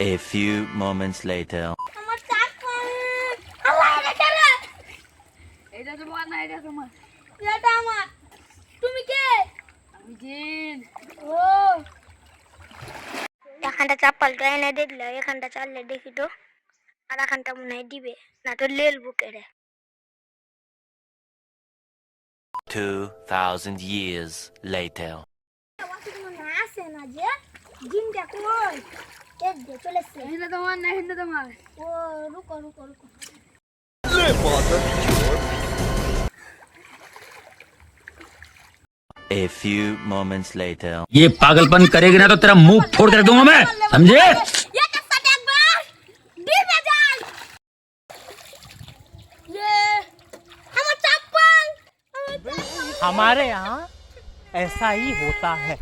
A few moments later. আমার চাকর আল্লাহ এটা কারে এটা তোমার না, এটা তোমার। এটা আমার তুমি কে আমি জিন। ও এখানটা চাপালটা এনে দেখলে এখানটা চাললে দেখি তো আর এখানটা মনে হয় দিবে না তো লেল বুকে রে 2000 years later. আছে না যে জিনটা কই এক দে চলেছে এটা তোমার না, এটা তোমার। ও রুকো রুকো রুকো A few moments later. ये पागलपन करेगी ना तो तेरा मुंह फोड़ कर दूंगा मैं, समझे? একটা সাথে একবার দিবে যাই ये আমার চাপাল हमारे यहाँ ऐसा ही होता है।